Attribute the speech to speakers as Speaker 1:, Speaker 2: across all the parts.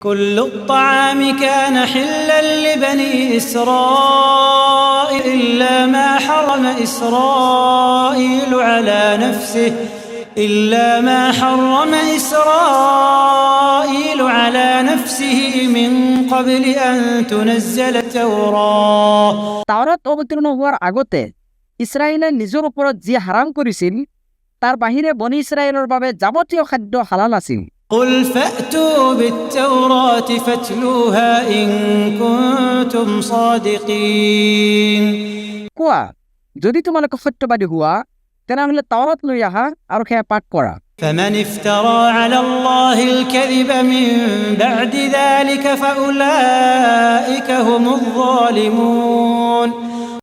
Speaker 1: كل الطعام كان حلا لبني إسرائيل إلا ما حرم إسرائيل على نفسه من قبل أن تنزل التوراة
Speaker 2: তাওরাত অবতীর্ণ হওয়ার আগতে ইসরায়েলের নিজের ওপৰত যি হারাম কৰিছিল তাৰ বাহিৰে বনি ইসরায়েলৰ বাবে যাৱতীয় খাদ্য হালাল আছিল।
Speaker 1: قل فأتوا بالتوراة فاتلوها إن كنتم صادقين
Speaker 2: কোৱা, যদি তোমালোকে সত্যবাদী হোৱা তেনেহলে তাওৰাত লৈ আহা আৰু সেয়া পাঠ কৰা।
Speaker 1: فمن افترى على الله الكذب من بعد ذلك فأولئك هم الظالمون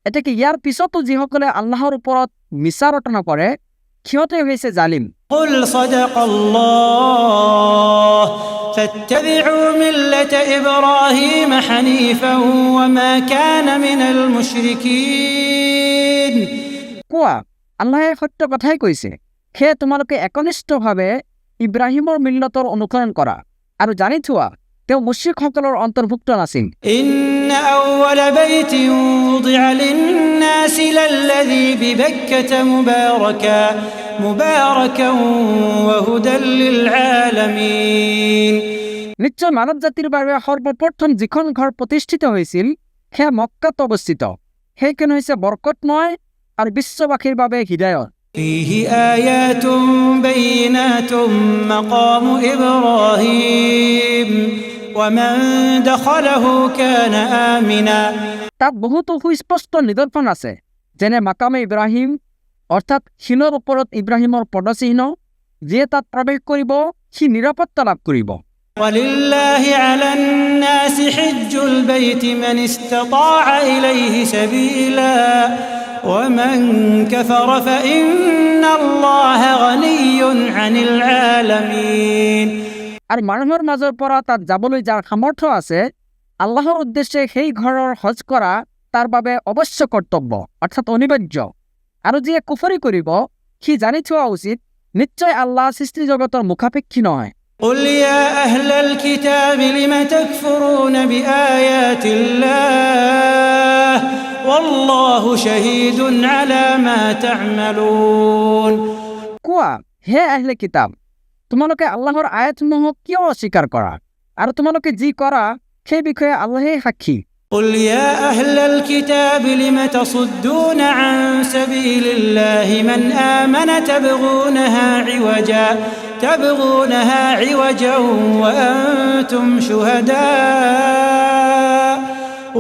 Speaker 2: এটা কি ইয়াৰ পিছতো যিসকলে আল্লাহৰ ওপৰত মিছা ৰটনা কৰে সিহঁতে হৈছে জালিম।
Speaker 1: قل صدق الله فاتبعوا ملة إبراهيم حنيفا وما كان من المشركين
Speaker 2: কোৱা, আল্লাহে সত্য কথাই কৈছে, সেয়ে তোমালোকে একনিষ্ঠভাৱে ইব্ৰাহিমৰ মিল্লতৰ অনুসৰণ কৰা আৰু জানি থোৱা তেওঁ মুশ্ৰিকসকলৰ অন্তৰ্ভুক্ত নাছিল।
Speaker 1: إن أول بيت وضع للناس للذي ببكة مباركا وهدى للعالمين
Speaker 2: নিশ্চয় মানৱ জাতিৰ বাবে সৰ্বপ্ৰথম যিখন ঘৰ প্ৰতিষ্ঠিত হৈছিল সেয়া মক্কাত অৱস্থিত, সেইখন হৈছে বৰকতময় আৰু বিশ্ববাসীৰ বাবে হৃদায়ত।
Speaker 1: فيه آيات بينات مقام إبراهيم ومن دخله كان آمنا
Speaker 2: তাত বহুতো সুস্পষ্ট নিদৰ্শন আছে, যেনে মাকামে ইব্ৰাহিম অৰ্থাৎ শিলৰ ওপৰত ইব্ৰাহিমৰ পদচিহ্ন, যিয়ে তাত প্ৰৱেশ কৰিব সি নিৰাপত্তা লাভ কৰিব।
Speaker 1: ولله على الناس حج البيت من استطاع إليه سبيلا ومن كفر فإن الله غني عن العالمين
Speaker 2: আৰু মানুহৰ মাজৰ পৰা তাত যাবলৈ যাৰ সামৰ্থ্য আছে আল্লাহৰ উদ্দেশ্যে সেই ঘৰৰ হজ কৰা তাৰ বাবে অৱশ্য কৰ্তব্য অৰ্থাৎ অনিবাৰ্য। আৰু যিয়ে কুফৰি কৰিব সি জানি থোৱা উচিত নিশ্চয় আল্লাহ সৃষ্টি জগতৰ মুখাপেক্ষী নহয়।
Speaker 1: قل يا أهل الكتاب لم تكفرون بآيات الله والله شهيد على ما تعملون
Speaker 2: কোৱা, হে আহলে কিতাব, তোমালোকে আল্লাহৰ আয়াতসমূহক কিয় অস্বীকাৰ কৰা আৰু তোমালোকে যি কৰা সেই বিষয়ে আল্লাহেই সাক্ষী।
Speaker 1: قل يا أهل الكتاب لم تصدون عن سبيل الله من آمن تبغونها عوجا وأنتم شهداء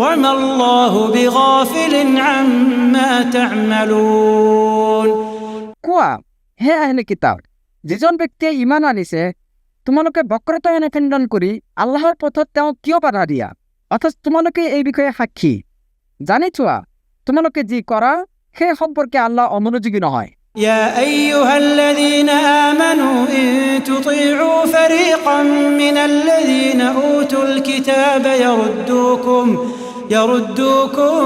Speaker 1: وما الله بغافل عما تعملون
Speaker 2: কোৱা, হে আহলে কিতাব, যিজন ব্যক্তিয়ে ইমান আনিছে তোমালোকে বক্ৰতা অনুসন্ধান কৰি আল্লাহৰ পথত তেওঁক কিয় বাধা দিয়া, অথচ তোমালোকে এই বিষয়ে সাক্ষী। জানি থোৱা তোমালোকে যি কৰা সেই সম্পৰ্কে আল্লাহ অমনোযোগী নহয়।
Speaker 1: يا أيها الذين آمنوا إن تطيعوا فريقا من الذين أوتوا الكتاب يردوكم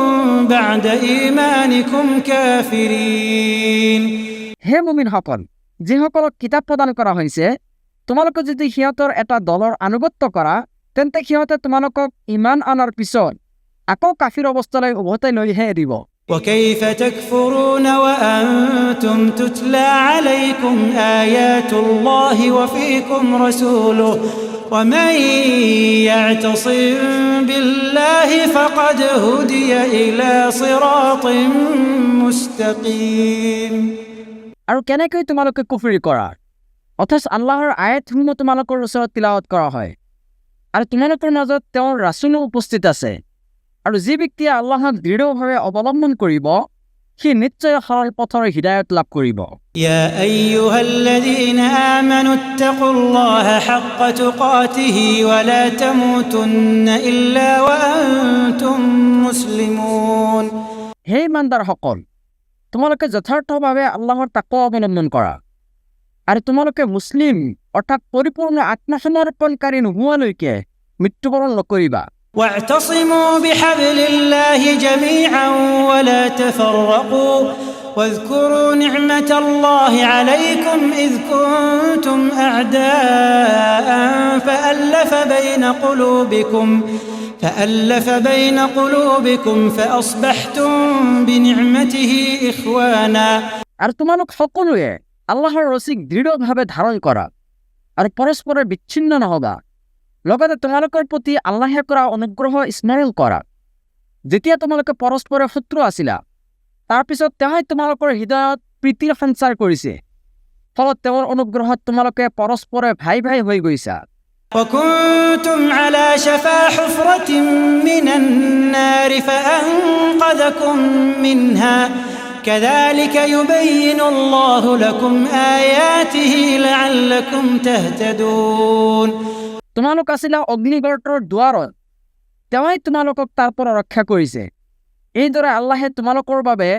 Speaker 1: بعد إيمانكم كافرين
Speaker 2: হে মুমিনসকল, যিসকলক কিতাপ প্ৰদান কৰা হৈছে তোমালোকে যদি সিহঁতৰ এটা দলৰ আনুগত্য কৰা তেন্তে সিহঁতে তোমালোকক ইমান আনাৰ পিছত আকৌ কাফিৰ অৱস্থালৈ উভতাই লৈহে এৰিব।
Speaker 1: وكيف تكفرون وأنتم تتلى عليكم آيات الله وفيكم رسوله ومن يعتصم بالله فقد هدي إلى صراط مستقيم
Speaker 2: আৰু কেনেকৈ তোমালোকে কুফৰি কৰা অথচ আল্লাহৰ আয়াতসমূহ তোমালোকৰ ওচৰত তিলাৱত কৰা হয় আৰু তোমালোকৰ মাজত তেওঁৰ ৰাসূলো উপস্থিত আছে, আৰু যি ব্যক্তিয়ে আল্লাহক দৃঢ়ভাৱে অৱলম্বন কৰিব সি নিশ্চয় সৰল পথৰ হৃদায়ত লাভ কৰিব।
Speaker 1: يا أيها الذين آمنوا اتقوا الله حق تقاته ولا تموتن إلا وأنتم مسلمون
Speaker 2: হে ইমানদাৰসকল, তোমালোকে যথাৰ্থভাৱে আল্লাহৰ তাকৱা অৱলম্বন কৰা আৰু তোমালোকে মুছলিম অৰ্থাৎ পৰিপূৰ্ণ আত্মসমৰ্পণকাৰী নোহোৱালৈকে মৃত্যুবৰণ নকৰিবা।
Speaker 1: واعتصموا بحبل الله جميعا ولا تفرقوا واذكروا نعمة الله عليكم إذ كنتم أعداء فألف بين قلوبكم فأصبحتم بنعمته إخوانا।
Speaker 2: আর তোমালোক সকলোৱে আল্লাহৰ ৰছীক দৃঢ়ভাৱে ধাৰণ কৰা আৰু পৰস্পৰৰ বিচ্ছিন্ন নহবা। লগতে তোমালোকৰ প্ৰতি আল্লাহে কৰা অনুগ্ৰহ স্মৰণ কৰা, যেতিয়া তোমালোকে পৰস্পৰৰ শত্ৰু আছিলা। তাৰপিছত তেওঁই তোমালোকৰ হৃদয়ত প্ৰীতিৰ সঞ্চাৰ কৰিছে, ফলত তেওঁৰ অনুগ্ৰহত তোমালোকে পৰস্পৰে ভাই ভাই হৈ গৈছা।
Speaker 1: وكنتم على شفا حفرة من النار فأنقذكم منها كذلك يبين الله لكم آياته لعلكم تهتدون।
Speaker 2: তোমালোক আছিলা অগ্নিগৰ্তৰ দুৱাৰত, তেওঁই তোমালোকক তাৰ পৰা ৰক্ষা কৰিছে। এইদৰে আল্লাহে তোমালোকৰ বাবে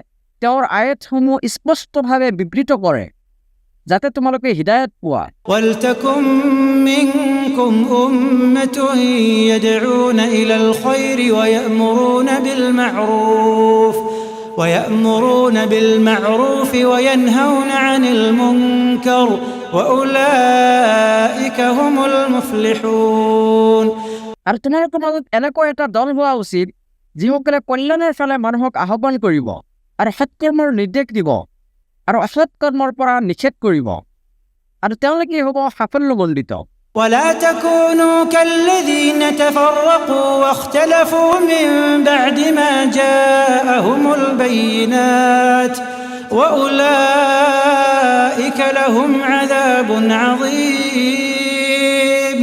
Speaker 2: তেওঁৰ আয়াতসমূহ স্পষ্টভাৱে বিবৃত কৰে, যাতে তোমালোকে হিদায়ত পোৱা।
Speaker 1: ولتكن منكم أمة يدعون إلى الخير ويأمرون بالمعروف وينهون عن المنكر وأولئك هم المفلحون।
Speaker 2: আৰু তোমালোকৰ মাজত এনেকুৱা এটা দল হোৱা উচিত যিসকলে কল্যাণৰ ফালে মানুহক আহ্বান কৰিব আৰু সৎকৰ্মৰ নিৰ্দেশ দিব আৰু অসৎ কৰ্মৰ পৰা নিষেধ কৰিব, আৰু তেওঁলোকে হ'ব সাফল্যমণ্ডিত।
Speaker 1: ولا تكونوا كالذين تفرقوا واختلفوا من بعد ما جاءهم البينات وأولئك لهم عذاب عظيم।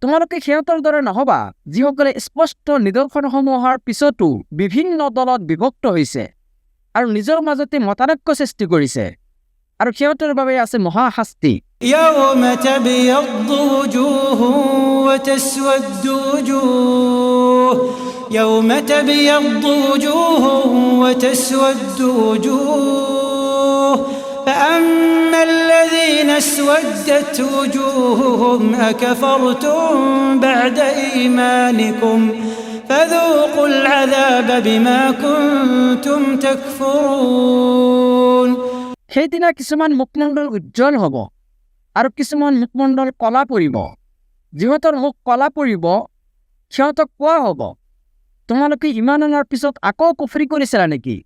Speaker 2: তোমালোকে সিহঁতৰ দৰে নহবা যিসকলে স্পষ্ট নিদৰ্শনসমূহৰ পিছতো বিভিন্ন দলত বিভক্ত হৈছে আৰু নিজৰ মাজতে মতানৈক্য সৃষ্টি কৰিছে, আৰু সিহঁতৰ বাবে আছে মহাশাস্তি।
Speaker 1: يوم تبيض وجوه وتسود وجوه فأما الذين اسودت وجوههم أكفرتم بعد إيمانكم فذوقوا العذاب بما كنتم تكفرون।
Speaker 2: সেইদিনা কিছুমান মুখমণ্ডল উজ্জ্বল হ'ব আৰু কিছুমান মুখমণ্ডল কলা পৰিব। যিহঁতৰ মুখ কলা পৰিব সিহঁতক কোৱা হ'ব, তোমালোকে ইমান অনাৰ পিছত আকৌ কুফৰি কৰিছিলা নেকি?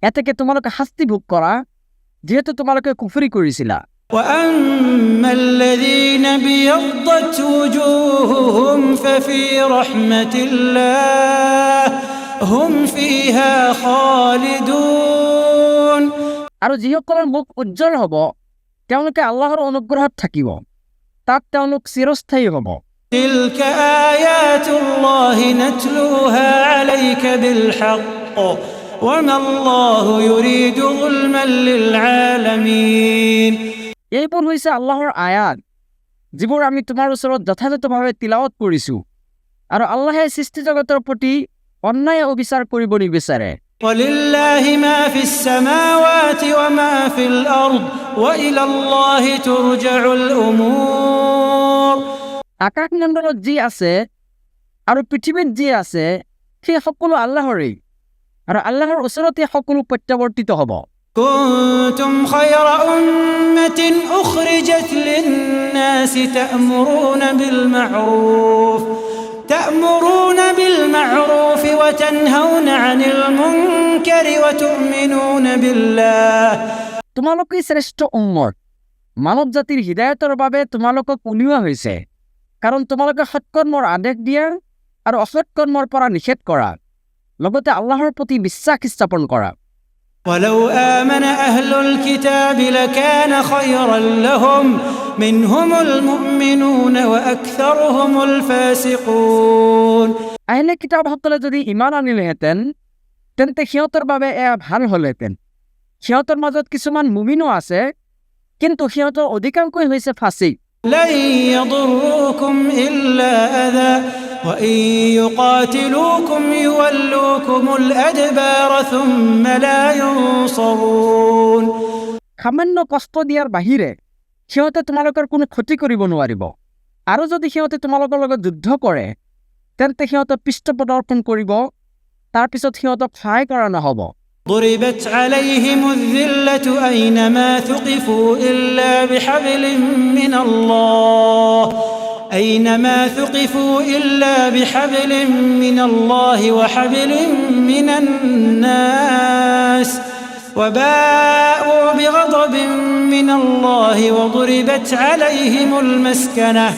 Speaker 2: এতেকে তোমালোকে শাস্তি ভোগ কৰা, যিহেতু তোমালোকে কুফৰি কৰিছিলা।
Speaker 1: وأما الذين ابيضت وجوههم ففي رحمة الله هم فيها خالدون।
Speaker 2: আৰু যিসকলৰ মুখ উজ্জ্বল হ'ব তেওঁলোকে আল্লাহৰ অনুগ্ৰহত থাকিব, তাত তেওঁলোক চিৰস্থায়ী হ'ব।
Speaker 1: تلك آيات الله نتلوها عليك بالحق وما الله يريد ظلما للعالمين।
Speaker 2: এইবোৰ হৈছে আল্লাহৰ আয়াত, যিবোৰ আমি তোমাৰ ওচৰত যথাযথভাৱে তিলাৱত কৰিছোঁ, আৰু আল্লাহে সৃষ্টি জগতৰ প্ৰতি অন্যায় অবিচাৰ কৰিব নিবিচাৰে।
Speaker 1: ولله ما في السماوات وما في الأرض وإلى الله ترجع الأمور।
Speaker 2: আকাশ মণ্ডলত যি আছে আৰু পৃথিৱীত যি আছে সেই সকলো আল্লাহৰেই, আৰু আল্লাহৰ ওচৰতে সকলো প্ৰত্যাৱৰ্তিত হ'ব।
Speaker 1: كنتم خير أمة أخرجت للناس تأمرون بالمعروف وتنهون عن المنكر وتؤمنون بالله।
Speaker 2: তোমালোকেই শ্ৰেষ্ঠ উম্মত, মানৱ জাতিৰ হৃদায়তৰ বাবে তোমালোকক উলিওৱা হৈছে, কাৰণ তোমালোকে সৎকৰ্মৰ আদেশ দিয়া আৰু অসৎ কৰ্মৰ পৰা নিষেধ কৰা, লগতে আল্লাহৰ প্ৰতি বিশ্বাস স্থাপন কৰা।
Speaker 1: ولو آمن أهل الكتاب لكان خيرا لهم منهم المؤمنون وأكثرهم الفاسقون।
Speaker 2: আহলে কিতাবসকলে যদি ইমান আনিলেহেঁতেন তেন্তে সিহঁতৰ বাবে এয়া ভাল হ'লহেঁতেন। সিহঁতৰ মাজত কিছুমান মুমিনো আছে, কিন্তু সিহঁতৰ অধিকাংশই হৈছে ফাছিক।
Speaker 1: لن يضروكم إلا أذى وإن يقاتلوكم يولوكم الأدبار ثم لا ينصرون।
Speaker 2: সামান্য কষ্ট দিয়াৰ বাহিৰে সিহঁতে তোমালোকৰ কোনো ক্ষতি কৰিব নোৱাৰিব, আৰু যদি সিহঁতে তোমালোকৰ লগত যুদ্ধ কৰে তেন্তে সিহঁতক পৃষ্ঠ প্ৰদৰ্শন কৰিব, তাৰপিছত সিহঁতক সহায় কৰা নহ'ব।
Speaker 1: ضربت عليهم الذلة أينما ثقفوا إلا بحبل من الله وحبل من الناس وباءوا بغضب من الله وضربت عليهم المسكنة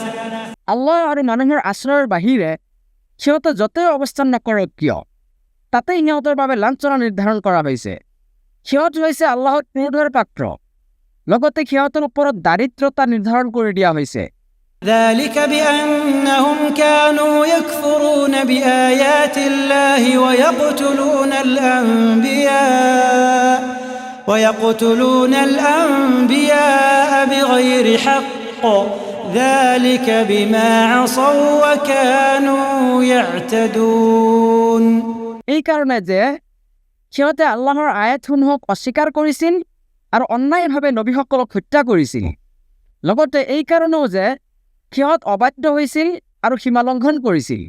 Speaker 2: আল্লাহ আৰু মানুহৰ আশ্ৰয়ৰ বাহিৰে সিহঁতে য'তেই অৱস্থান নকৰক কিয় তাতেই সিহঁতৰ বাবে লাঞ্ছনা নিৰ্ধাৰণ কৰা হৈছে। সিহঁত হৈছে আল্লাহৰ ক্ৰোধৰ পাত্ৰ, লগতে সিহঁতৰ ওপৰত দাৰিদ্ৰতা নিৰ্ধাৰণ কৰি দিয়া হৈছে।
Speaker 1: ذلك بأنهم كانوا يكفرون بآيات الله ويقتلون الأنبياء بغير حق ذلك بما عصوا وكانوا يعتدون
Speaker 2: এই কাৰণে যে সিহঁতে আল্লাহৰ আয়াতসমূহক অস্বীকাৰ কৰিছিল আৰু অন্যায়ভাৱে নবীসকলক হত্যা কৰিছিল, লগতে এই কাৰণেও যে সিহঁত অবাধ্য হৈছিল আৰু সীমা লংঘন কৰিছিল।